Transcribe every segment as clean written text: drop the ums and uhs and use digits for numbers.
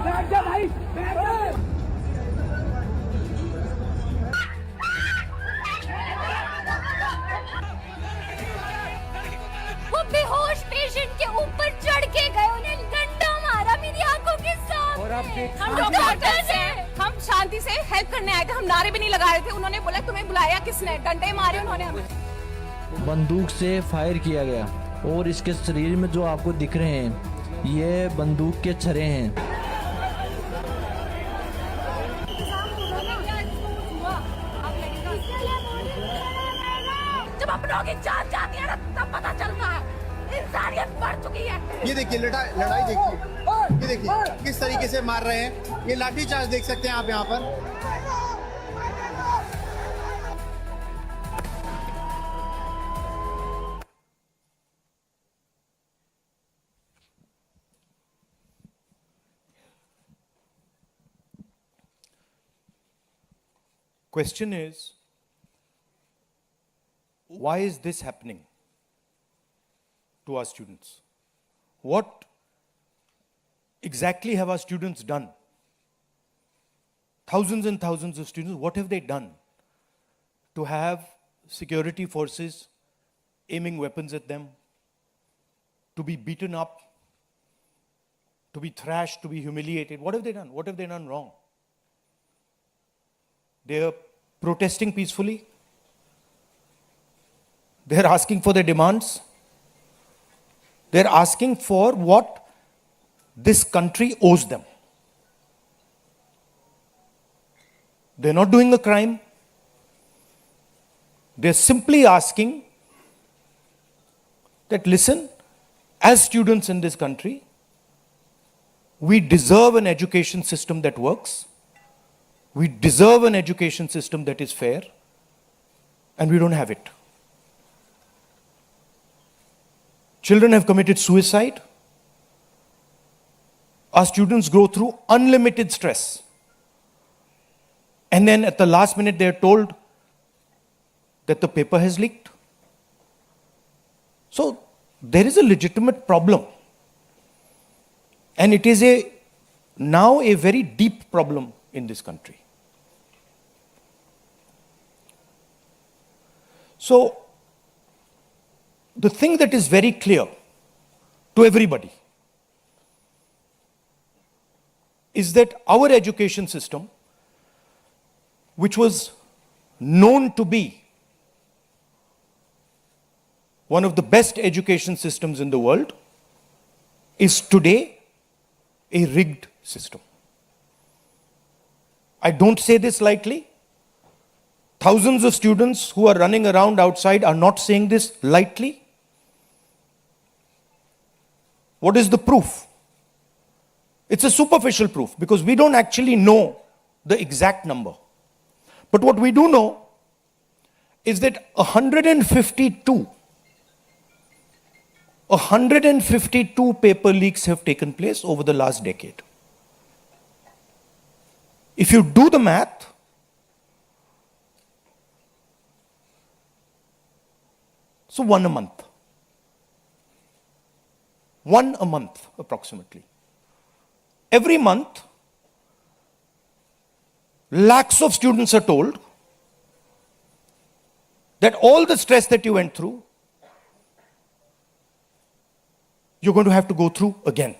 वो बेहोश पेशेंट के ऊपर चढ़ के गए, उन्हें डंडा मारा मेरी आंखों के सामने। हम डॉक्टर्स हैं, हम शांति से हेल्प करने आए थे, हम नारे भी नहीं लगा रहे थे। उन्होंने बोला तुम्हें बुलाया किसने, डंडे मारे उन्होंने हमें। बंदूक से फायर किया गया और इसके शरीर में जो आपको दिख रहे हैं ये बंदूक के छर्रे हैं। जब अपनों की जान जाती है ना तब पता चलता है इंसानियत बढ़ चुकी है। ये देखिए लड़ाई देखिए, ये देखिए किस तरीके से मार रहे हैं। ये लाठी चार्ज देख सकते हैं आप यहाँ पर। Question is, why is this happening to our students? What exactly have our students done? Thousands and thousands of students, what have they done to have security forces aiming weapons at them, to be beaten up, to be thrashed, to be humiliated? What have they done? What have they done wrong? They are protesting peacefully. They are asking for their demands. They are asking for what this country owes them. They are not doing a crime. They are simply asking that, listen, as students in this country, we deserve an education system that works. We deserve an education system that is fair, and we don't have it. Children have committed suicide. Our students go through unlimited stress. And then at the last minute, they are told that the paper has leaked. So there is a legitimate problem. And it is now a very deep problem in this country. So, the thing that is very clear to everybody is that our education system, which was known to be one of the best education systems in the world, is today a rigged system. I don't say this lightly. Thousands of students who are running around outside are not saying this lightly. What is the proof? It's a superficial proof because we don't actually know the exact number. But what we do know is that 152 paper leaks have taken place over the last decade. If you do the math, so one a month approximately. Every month, lakhs of students are told that all the stress that you went through, you're going to have to go through again.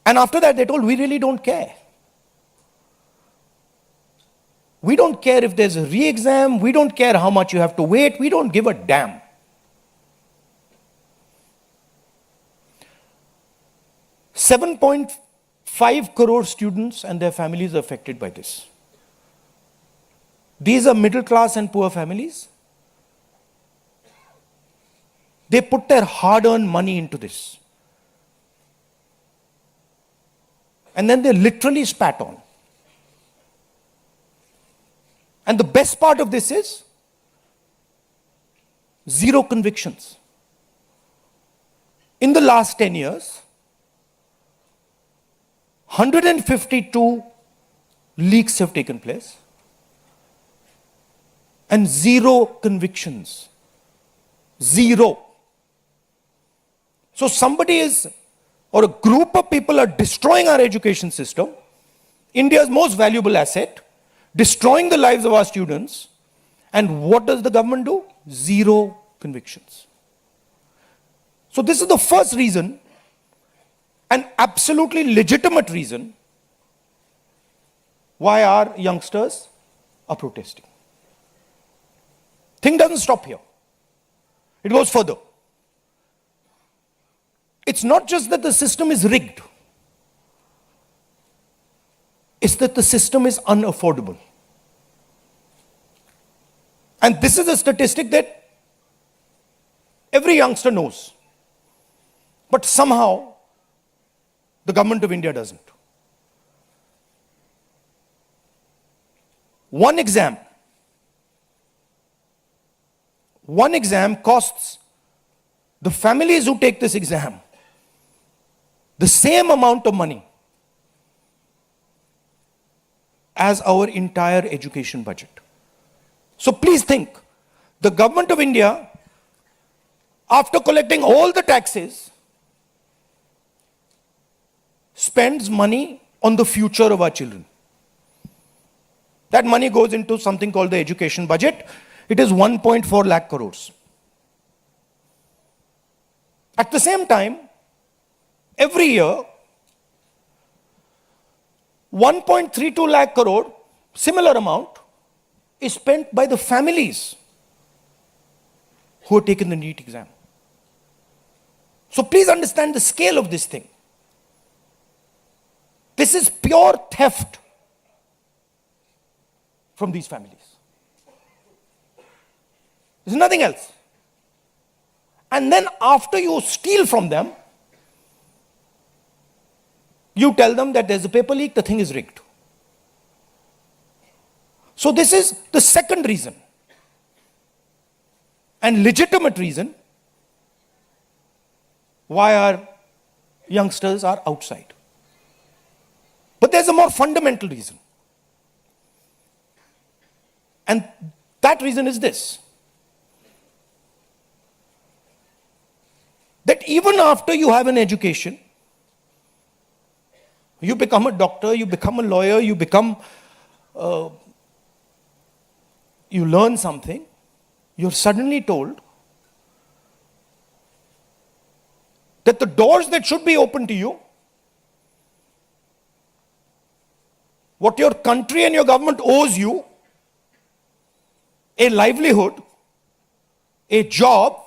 And after that, they're told, we really don't care. We don't care if there's a re-exam. We don't care how much you have to wait. We don't give a damn. $7.5 crore students and their families are affected by this. These are middle class and poor families. They put their hard-earned money into this. And then they're literally spat on. And the best part of this is zero convictions. In the last 10 years, 152 leaks have taken place and zero convictions. Zero. So somebody is or a group of people are destroying our education system, India's most valuable asset, destroying the lives of our students, and what does the government do? Zero convictions. So this is the first reason, an absolutely legitimate reason, why our youngsters are protesting. Thing doesn't stop here. It goes further. It's not just that the system is rigged. It's that the system is unaffordable. And this is a statistic that every youngster knows. But somehow, the government of India doesn't. One exam costs the families who take this exam the same amount of money as our entire education budget. So please think, the government of India, after collecting all the taxes, spends money on the future of our children. That money goes into something called the education budget. It is 1.4 lakh crores. At the same time, every year, 1.32 lakh crore, similar amount, is spent by the families who have taken the NEET exam. So please understand the scale of this thing. This is pure theft from these families. There's nothing else. And then after you steal from them, you tell them that there's a paper leak, the thing is rigged. So this is the second reason, and legitimate reason, why our youngsters are outside. But there's a more fundamental reason. And that reason is this: that even after you have an education, you become a doctor, you become a lawyer, you become, you learn something, you're suddenly told that the doors that should be open to you, what your country and your government owes you, a livelihood, a job,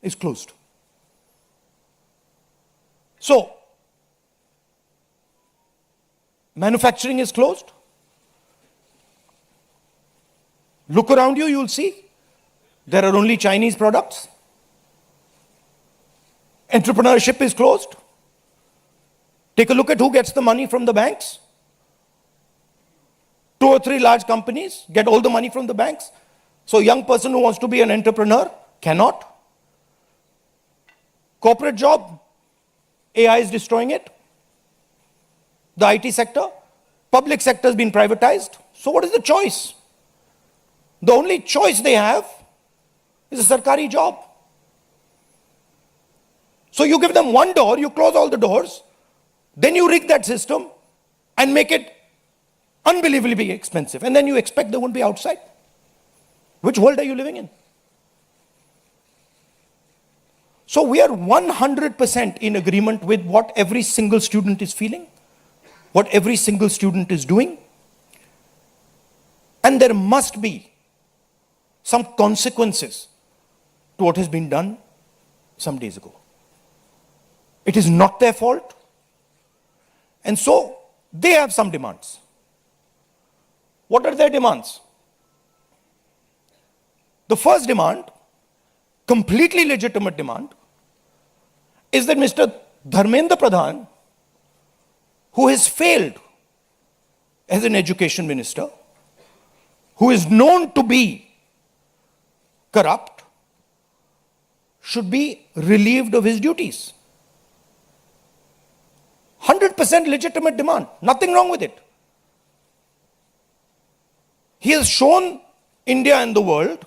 is closed. So, manufacturing is closed. Look around you, you'll see there are only Chinese products. Entrepreneurship is closed. Take a look at who gets the money from the banks. 2 or 3 large companies get all the money from the banks. So a young person who wants to be an entrepreneur cannot. Corporate job, AI is destroying it. The IT sector, public sector has been privatized. So what is the choice? The only choice they have is a sarkari job. So you give them one door, you close all the doors, then you rig that system and make it unbelievably expensive. And then you expect they won't be outside. Which world are you living in? So we are 100% in agreement with what every single student is feeling, what every single student is doing. And there must be some consequences to what has been done some days ago. It is not their fault. And so they have some demands. What are their demands? The first demand, completely legitimate demand, is that Mr. Dharmendra Pradhan, who has failed as an education minister, who is known to be corrupt, should be relieved of his duties. 100% legitimate demand. Nothing wrong with it. He has shown India and the world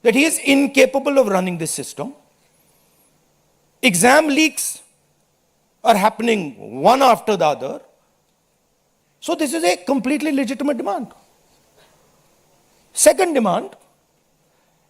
that he is incapable of running this system. exam leaks are happening one after the other. So this is a completely legitimate demand. Second demand,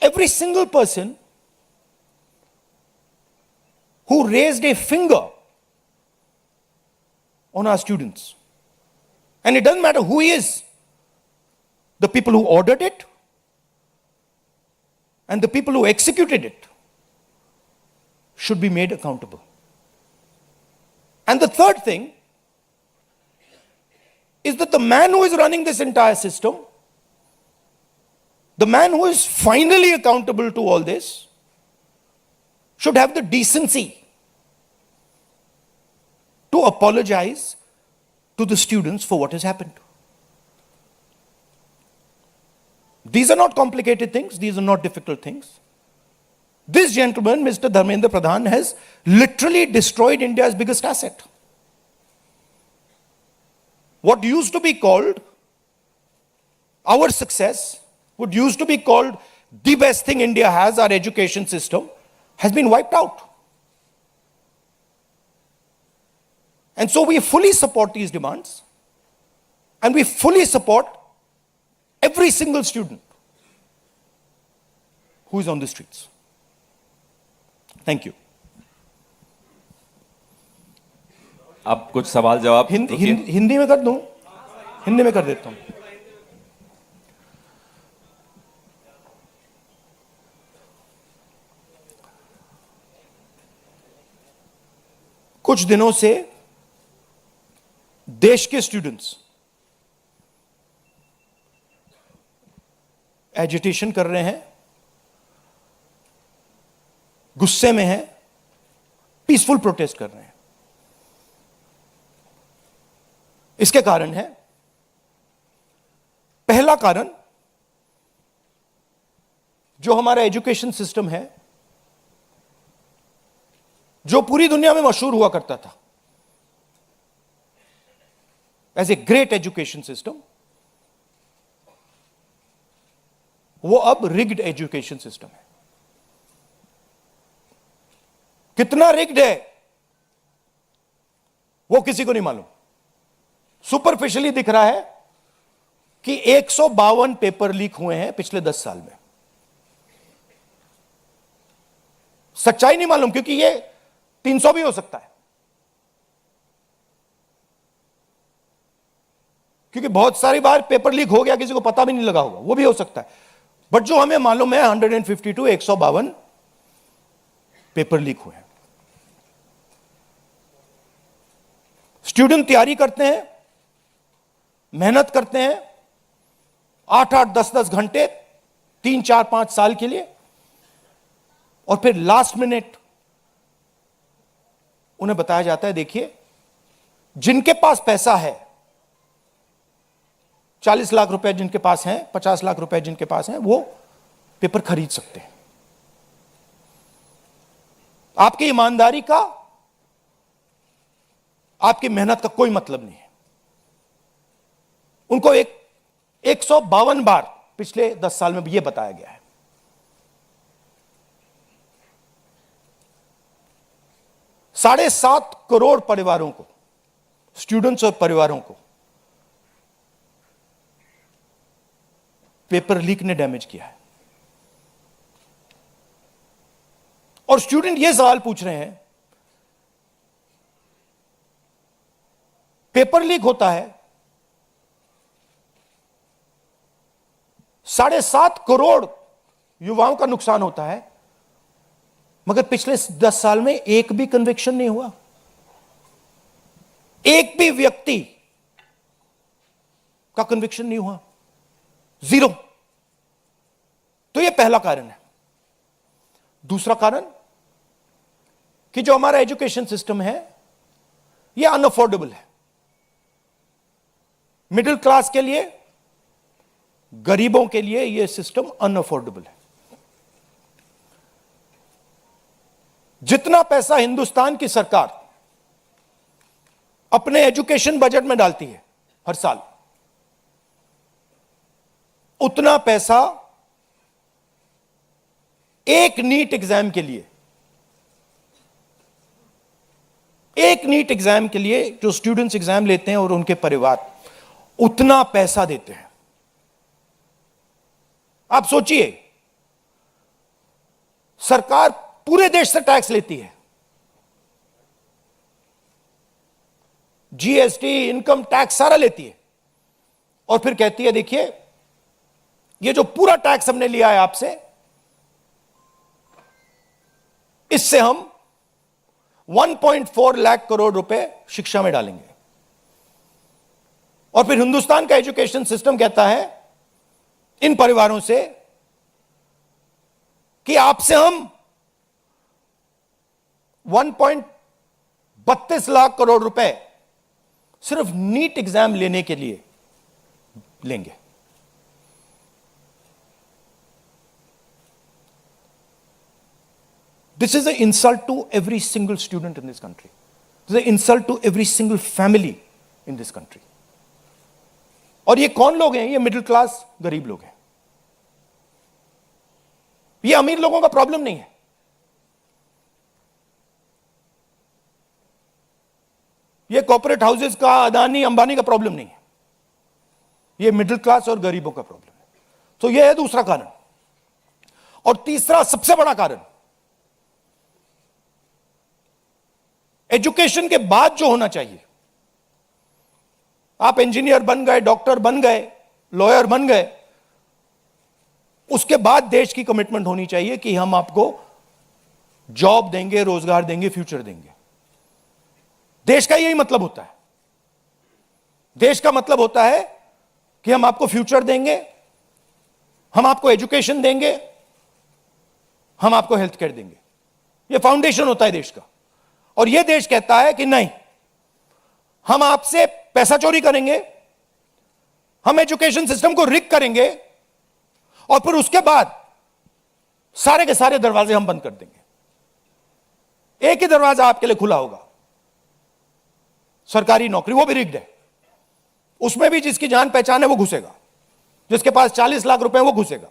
every single person who raised a finger on our students, and it doesn't matter who he is, the people who ordered it and the people who executed it should be made accountable. And the third thing is that the man who is running this entire system, the man who is finally accountable to all this, should have the decency to apologize to the students for what has happened. These are not complicated things, these are not difficult things. This gentleman, Mr. Dharmendra Pradhan, has literally destroyed India's biggest asset. What used to be called our success, what used to be called the best thing India has, our education system, has been wiped out. And so we fully support these demands, and we fully support every single student who is on the streets. Thank you. अब कुछ सवाल जवाब हिंदी में कर दूं? हिंदी में कर देता हूं. कुछ दिनों से देश के स्टूडेंट्स एजिटेशन कर रहे हैं, गुस्से में हैं, पीसफुल प्रोटेस्ट कर रहे हैं. इसके कारण है, पहला कारण, जो हमारा एजुकेशन सिस्टम है, जो पूरी दुनिया में मशहूर हुआ करता था as a great education system, वो अब रिग्ड एजुकेशन सिस्टम है. कितना रिग्ड है वो किसी को नहीं मालूम. सुपरफिशियली दिख रहा है कि 152 पेपर लीक हुए हैं पिछले 10 साल में. सच्चाई नहीं मालूम, क्योंकि ये 300 भी हो सकता है, क्योंकि बहुत सारी बार पेपर लीक हो गया, किसी को पता भी नहीं लगा होगा, वो भी हो सकता है. बट जो हमें मालूम है 152 152 पेपर लीक हुए हैं. स्टूडेंट तैयारी करते हैं, मेहनत करते हैं 8-8 10-10 घंटे 3-4-5 साल के लिए, और फिर लास्ट मिनट उन्हें बताया जाता है, देखिए जिनके पास पैसा है, 40 लाख रुपए जिनके पास हैं, 50 लाख रुपए जिनके पास हैं, वो पेपर खरीद सकते हैं. आपकी ईमानदारी का, आपकी मेहनत का कोई मतलब नहीं है. उनको 152 बार पिछले 10 साल में भी यह बताया गया है. $7.5 करोड़ परिवारों को, स्टूडेंट्स और परिवारों को पेपर लीक ने डैमेज किया है. और स्टूडेंट यह सवाल पूछ रहे हैं, पेपर लीक होता है, 7.5 करोड़ युवाओं का नुकसान होता है, मगर पिछले 10 साल में एक भी कन्विक्शन नहीं हुआ, एक भी व्यक्ति का कन्विक्शन नहीं हुआ, 0. तो यह पहला कारण है. दूसरा कारण कि जो हमारा एजुकेशन सिस्टम है यह अनअफोर्डेबल है. मिडिल क्लास के लिए, गरीबों के लिए यह सिस्टम अनअफोर्डेबल है. जितना पैसा हिंदुस्तान की सरकार अपने एजुकेशन बजट में डालती है हर साल, उतना पैसा एक नीट एग्जाम के लिए एक नीट एग्जाम के लिए जो स्टूडेंट्स एग्जाम लेते हैं और उनके परिवार उतना पैसा देते हैं। आप सोचिए, सरकार पूरे देश से टैक्स लेती है, जीएसटी, इनकम टैक्स सारा लेती है, और फिर कहती है देखिए ये जो पूरा टैक्स हमने लिया है आपसे, इससे हम 1.4 लाख करोड़ रुपए शिक्षा में डालेंगे। और फिर हिंदुस्तान का एजुकेशन सिस्टम कहता है इन परिवारों से कि आपसे हम 1.32 लाख करोड़ रुपए सिर्फ नीट एग्जाम लेने के लिए लेंगे। This is an insult to every single student in this country. This is an insult to every single family in this country. और ये कौन लोग हैं? ये मिडिल क्लास गरीब लोग हैं। ये अमीर लोगों का प्रॉब्लम नहीं है। ये कॉर्पोरेट हाउसेस का, अदानी अंबानी का प्रॉब्लम नहीं है। ये मिडिल क्लास और गरीबों का प्रॉब्लम है। तो ये है दूसरा कारण। और तीसरा सबसे बड़ा कारण, एजुकेशन के बाद जो होना चाहिए, आप इंजीनियर बन गए, डॉक्टर बन गए, लॉयर बन गए, उसके बाद देश की कमिटमेंट होनी चाहिए कि हम आपको जॉब देंगे, रोजगार देंगे, फ्यूचर देंगे। देश का यही मतलब होता है। देश का मतलब होता है कि हम आपको फ्यूचर देंगे, हम आपको एजुकेशन देंगे, हम आपको हेल्थ केयर देंगे। यह फाउंडेशन होता है देश का। और यह देश कहता है कि नहीं, हम आपसे पैसा चोरी करेंगे, हम एजुकेशन सिस्टम को रिग करेंगे, और फिर उसके बाद सारे के सारे दरवाजे हम बंद कर देंगे। एक ही दरवाजा आपके लिए खुला होगा, सरकारी नौकरी, वो भी रिग्ड है। उसमें भी जिसकी जान पहचान है वो घुसेगा, जिसके पास 40 लाख रुपए है वो घुसेगा।